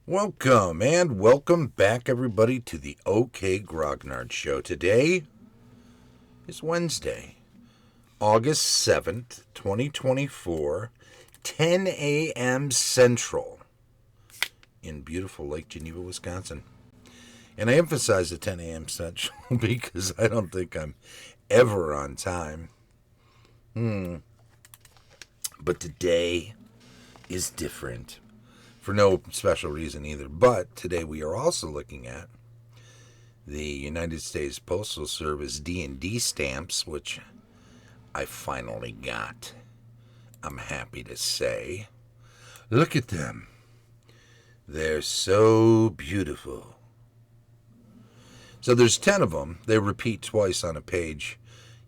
Welcome and welcome back, everybody, to the OK Grognard Show. Today is Wednesday, August 7th, 2024, 10 a.m. Central in beautiful Lake Geneva, Wisconsin. And I emphasize the 10 a.m. Central because I don't think I'm ever on time. But today is different. For no special reason either. But today we are also looking at the United States Postal Service D&D Stamps, which I finally got. I'm happy to say. Look at them. They're so beautiful. So there's 10 of them. They repeat twice on a page.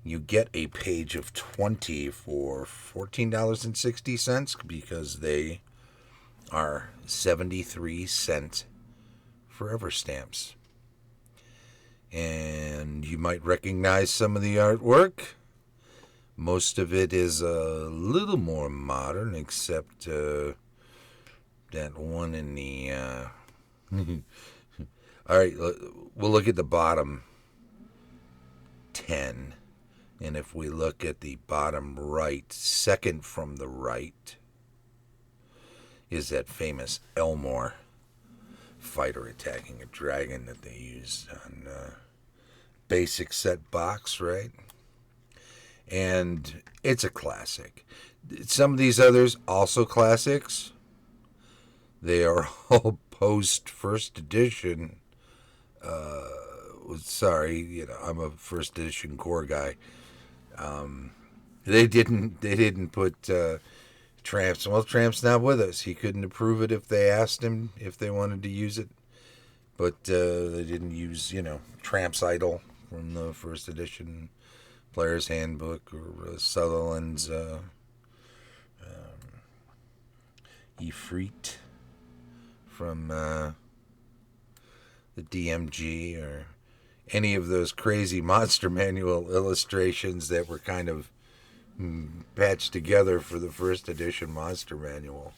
You get a page of 20 for $14.60 because they are 73-cent forever stamps. And you might recognize some of the artwork. Most of it is a little more modern, except that one in the... All right, we'll look at the bottom 10. And if we look at the bottom right, second from the right, is that famous Elmore fighter attacking a dragon that they used on basic set box, right? And it's a classic. Some of these others also classics. They are all post first edition. Sorry, I'm a first edition core guy. They didn't put Tramps. Well, Tramp's not with us. He couldn't approve it if they asked him if they wanted to use it. But they didn't use, Tramp's Idol from the first edition Player's Handbook or Sutherland's Ifrit from the DMG or any of those crazy Monster Manual illustrations that were kind of patched together for the first edition Monster Manual.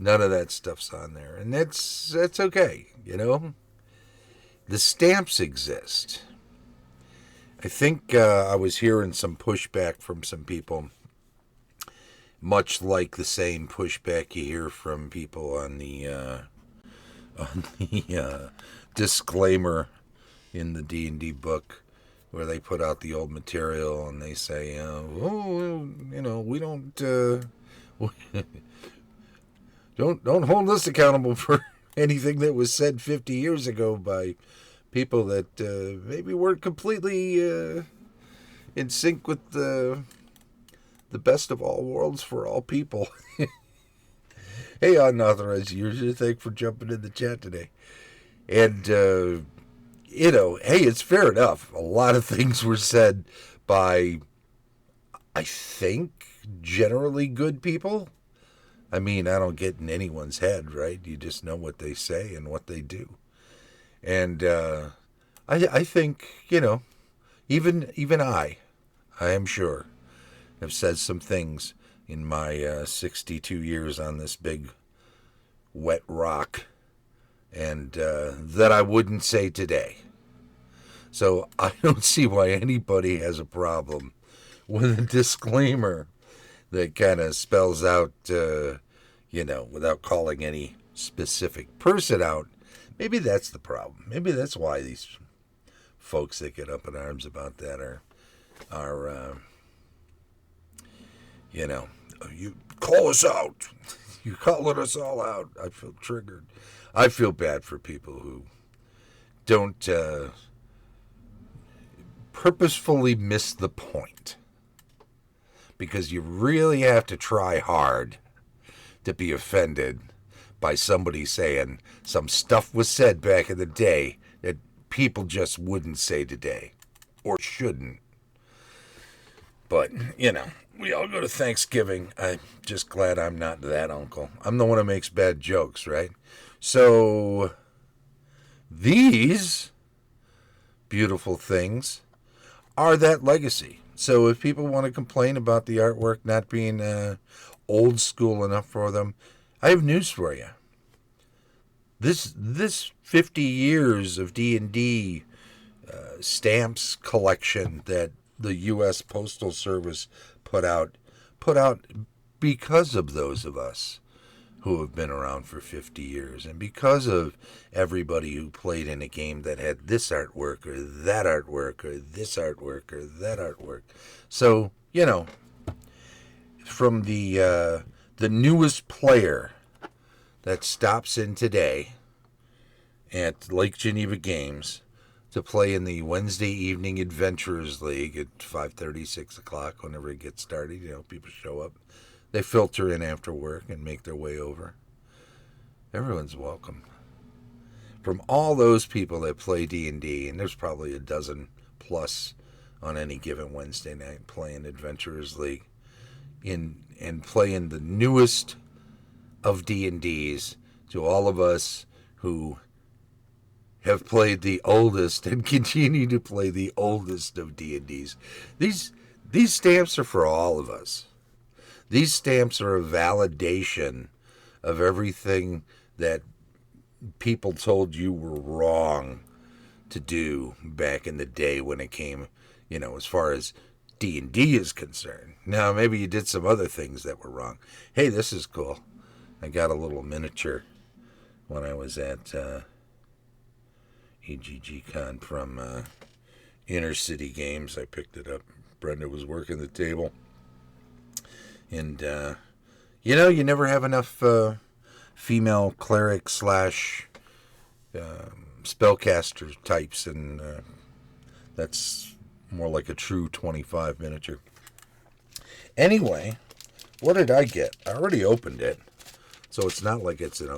None of that stuff's on there. And that's okay, The stamps exist. I think I was hearing some pushback from some people, much like the same pushback you hear from people on the disclaimer in the D&D book, where they put out the old material and they say, we don't don't hold us accountable for anything that was said 50 years ago by people that maybe weren't completely in sync with the best of all worlds for all people. Hey, unauthorized user, thanks for jumping in the chat today. And hey, it's fair enough. A lot of things were said by, I think, generally good people. I mean, I don't get in anyone's head, right? You just know what they say and what they do. And I think, even I am sure, have said some things in my 62 years on this big wet rock and that I wouldn't say today. So I don't see why anybody has a problem with a disclaimer that kind of spells out, without calling any specific person out. Maybe that's the problem. Maybe that's why these folks that get up in arms about that are you call us out. You're calling us all out. I feel triggered. I feel bad for people who don't purposefully miss the point. Because you really have to try hard to be offended by somebody saying some stuff was said back in the day that people just wouldn't say today. Or shouldn't. But, we all go to Thanksgiving. I'm just glad I'm not that uncle. I'm the one who makes bad jokes, right? So, these beautiful things are that legacy. So if people want to complain about the artwork not being old school enough for them, I have news for you. This 50 years of D&D stamps collection that the U.S. Postal Service put out because of those of us who have been around for 50 years, and because of everybody who played in a game that had this artwork or that artwork or this artwork or that artwork. So, from the newest player that stops in today at Lake Geneva Games to play in the Wednesday Evening Adventurers League at 5:30, 6 o'clock, whenever it gets started. People show up. They filter in after work and make their way over. Everyone's welcome. From all those people that play D&D, and there's probably a dozen plus on any given Wednesday night playing Adventurers League, and playing the newest of D&Ds, to all of us who have played the oldest and continue to play the oldest of D&Ds. These stamps are for all of us. These stamps are a validation of everything that people told you were wrong to do back in the day when it came, as far as D&D is concerned. Now, maybe you did some other things that were wrong. Hey, this is cool. I got a little miniature when I was at EGG-Con from Inner City Games. I picked it up. Brenda was working the table. And, you never have enough female cleric / spellcaster types, and that's more like a true 25 miniature. Anyway, what did I get? I already opened it, so it's not like it's in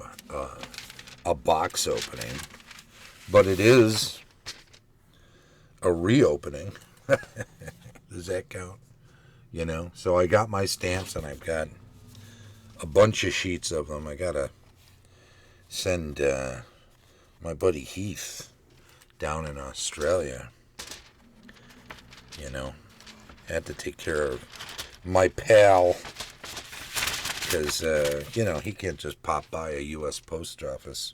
a box opening, but it is a reopening. Does that count? So I got my stamps, and I've got a bunch of sheets of them. I gotta send my buddy Heath down in Australia. Had to take care of my pal, because he can't just pop by a U.S. post office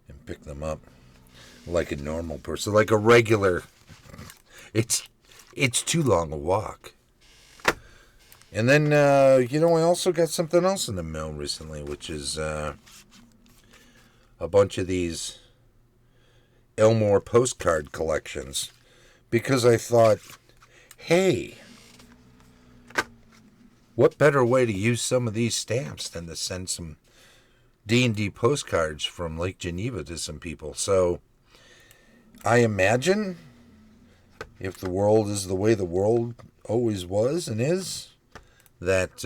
and pick them up like a normal person, like a regular. It's too long a walk. And then, I also got something else in the mail recently, which is a bunch of these Elmore postcard collections, because I thought, hey, what better way to use some of these stamps than to send some D&D postcards from Lake Geneva to some people? So I imagine, if the world is the way the world always was and is, that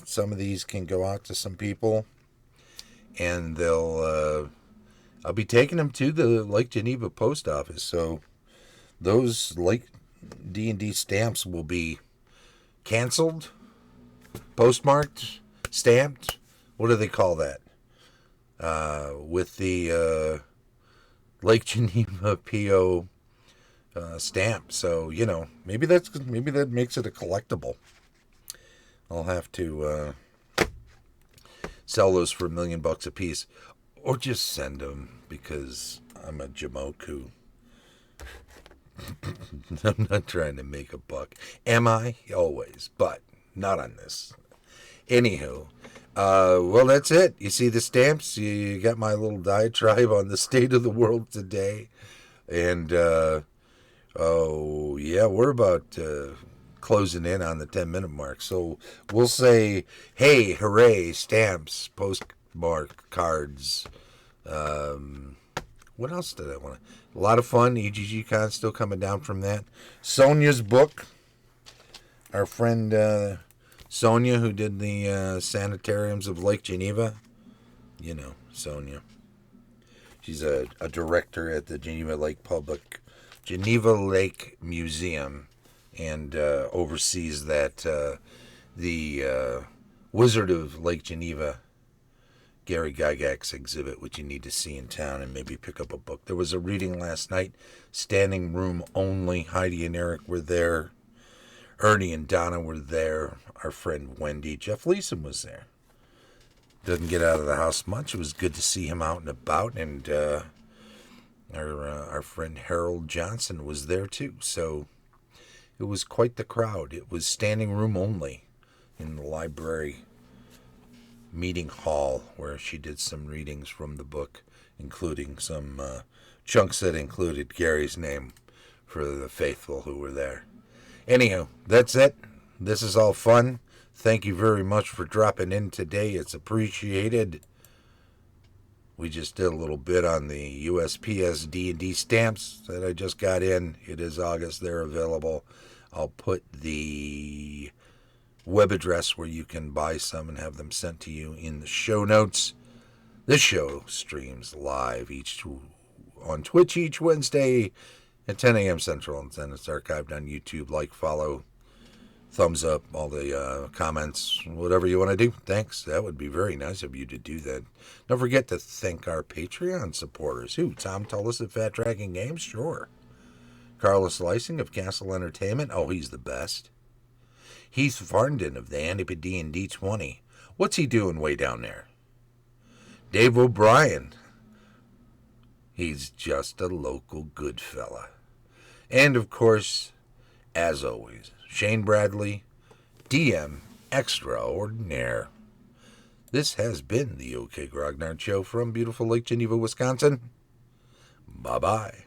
some of these can go out to some people, and I'll be taking them to the Lake Geneva post office. So those Lake D&D stamps will be canceled, postmarked, stamped. What do they call that? With the Lake Geneva PO stamp. So maybe that makes it a collectible. I'll have to sell those for $1 million a piece, or just send them, because I'm a jamoke who I'm not trying to make a buck. Am I? Always, but not on this. Anywho, well, that's it. You see the stamps. You got my little diatribe on the state of the world today, and we're about closing in on the 10-minute mark. So we'll say, hey, hooray, stamps, postmark cards. What else did I want to? A lot of fun. EGG-Con still coming down from that. Sonia's book. Our friend Sonia, who did the sanitariums of Lake Geneva. Sonia. She's a director at the Geneva Lake Museum, and oversees that the Wizard of Lake Geneva, Gary Gygax's exhibit, which you need to see in town and maybe pick up a book. There was a reading last night, standing room only. Heidi and Eric were there. Ernie and Donna were there. Our friend Wendy. Jeff Leeson was there. doesn't get out of the house much. It was good to see him out and about, and our friend Harold Johnson was there too. So it was quite the crowd. It was standing room only in the library meeting hall where she did some readings from the book, including some chunks that included Gary's name for the faithful who were there. Anyhow, that's it. This is all fun. Thank you very much for dropping in today. It's appreciated. We just did a little bit on the USPS D&D Stamps that I just got in. It is August. They're available. I'll put the web address where you can buy some and have them sent to you in the show notes. This show streams live on Twitch each Wednesday at 10 a.m. Central, and then it's archived on YouTube. Like, follow, thumbs up, all the comments, whatever you want to do. Thanks. That would be very nice of you to do that. Don't forget to thank our Patreon supporters. Who? Tom Tullis at Fat Tracking Games? Sure. Carlos Slicing of Castle Entertainment? Oh, he's the best. Heath Farndon of the Antipa D&D 20. What's he doing way down there? Dave O'Brien. He's just a local good fella. And, of course, as always, Shane Bradley, DM Extraordinaire. This has been the OK Grognard Show from beautiful Lake Geneva, Wisconsin. Bye-bye.